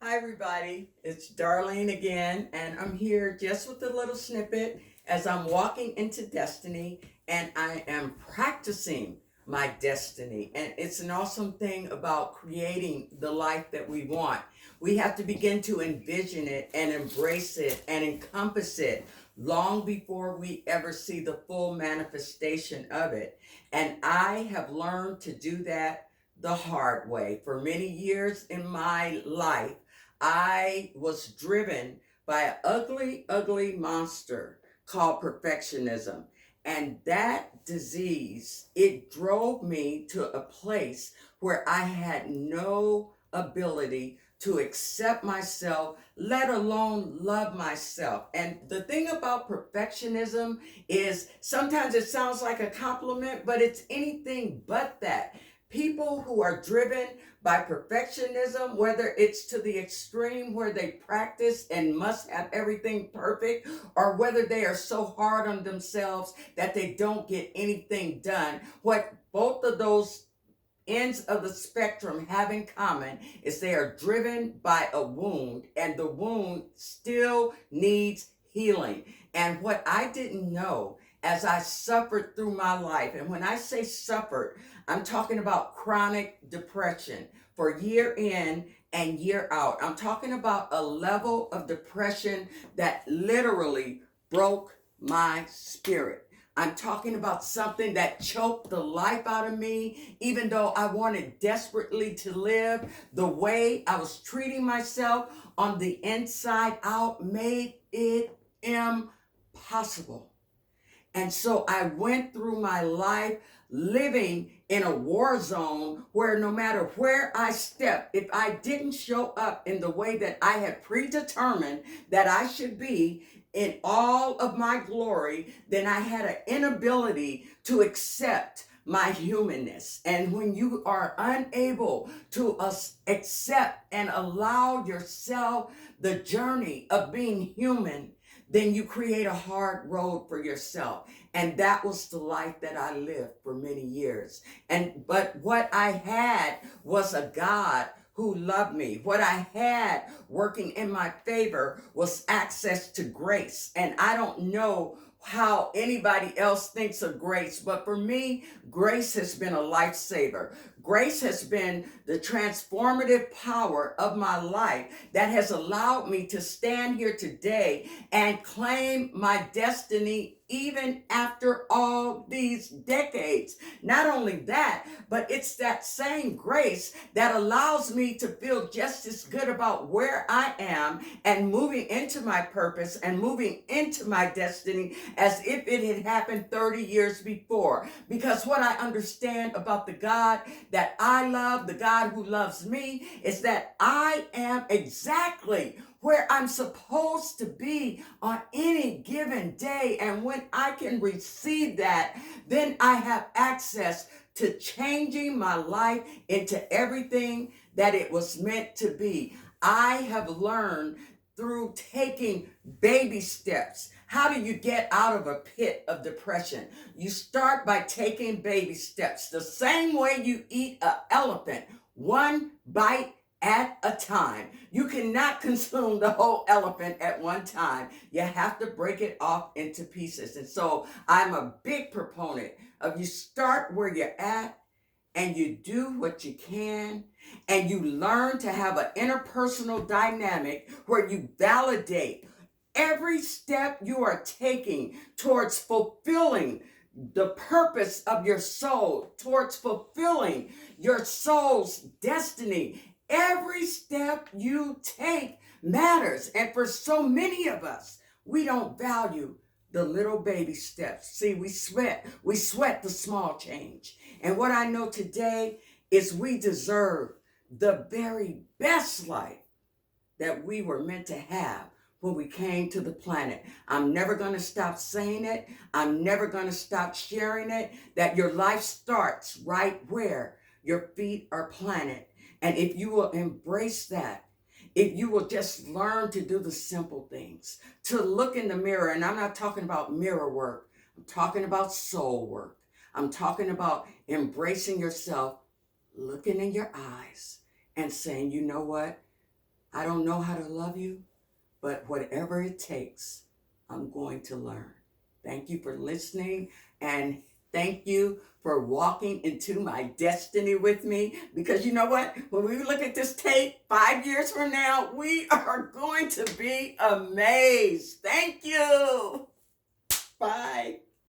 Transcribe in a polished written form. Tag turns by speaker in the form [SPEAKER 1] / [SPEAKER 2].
[SPEAKER 1] Hi, everybody. It's Darlene again, and I'm here just with a little snippet as I'm walking into destiny and I am practicing my destiny. And it's an awesome thing about creating the life that we want. We have to begin to envision it and embrace it and encompass it long before we ever see the full manifestation of it. And I have learned to do that the hard way. For many years in my life, I was driven by an ugly, ugly monster called perfectionism. And that disease, it drove me to a place where I had no ability to accept myself, let alone love myself. And the thing about perfectionism is sometimes it sounds like a compliment, but it's anything but that. People who are driven by perfectionism, whether it's to the extreme where they practice and must have everything perfect, or whether they are so hard on themselves that they don't get anything done. What both of those ends of the spectrum have in common is they are driven by a wound, and the wound still needs healing. And what I didn't know as I suffered through my life, and when I say suffered, I'm talking about chronic depression for year in and year out. I'm talking about a level of depression that literally broke my spirit. I'm talking about something that choked the life out of me, even though I wanted desperately to live. The way I was treating myself on the inside out made it impossible. And so I went through my life living in a war zone where no matter where I stepped, if I didn't show up in the way that I had predetermined that I should be in all of my glory, then I had an inability to accept my humanness. And when you are unable to accept and allow yourself the journey of being human, then you create a hard road for yourself. And that was the life that I lived for many years. But what I had was a God who loved me. What I had working in my favor was access to grace. And I don't know how anybody else thinks of grace, but for me, grace has been a lifesaver. Grace has been the transformative power of my life that has allowed me to stand here today and claim my destiny even after all these decades. Not only that, but it's that same grace that allows me to feel just as good about where I am and moving into my purpose and moving into my destiny as if it had happened 30 years before. Because what I understand about the God that I love, the God who loves me, is that I am exactly where I'm supposed to be on any given day. And when I can receive that, then I have access to changing my life into everything that it was meant to be. I have learned through taking baby steps. How do you get out of a pit of depression? You start by taking baby steps. The same way you eat an elephant, one bite at a time. You cannot consume the whole elephant at one time. You have to break it off into pieces. And so I'm a big proponent of you start where you're at and you do what you can and you learn to have an interpersonal dynamic where you validate every step you are taking towards fulfilling the purpose of your soul, towards fulfilling your soul's destiny. Every step you take matters. And for so many of us, we don't value the little baby steps. See, we sweat the small change. And what I know today is we deserve the very best life that we were meant to have when we came to the planet. I'm never going to stop saying it. I'm never going to stop sharing it, that your life starts right where your feet are planted. And if you will embrace that, if you will just learn to do the simple things, to look in the mirror, and I'm not talking about mirror work, I'm talking about soul work. I'm talking about embracing yourself, looking in your eyes, and saying, you know what? I don't know how to love you, but whatever it takes, I'm going to learn. Thank you for listening, and thank you for walking into my destiny with me. Because you know what? When we look at this tape 5 years from now, we are going to be amazed. Thank you. Bye.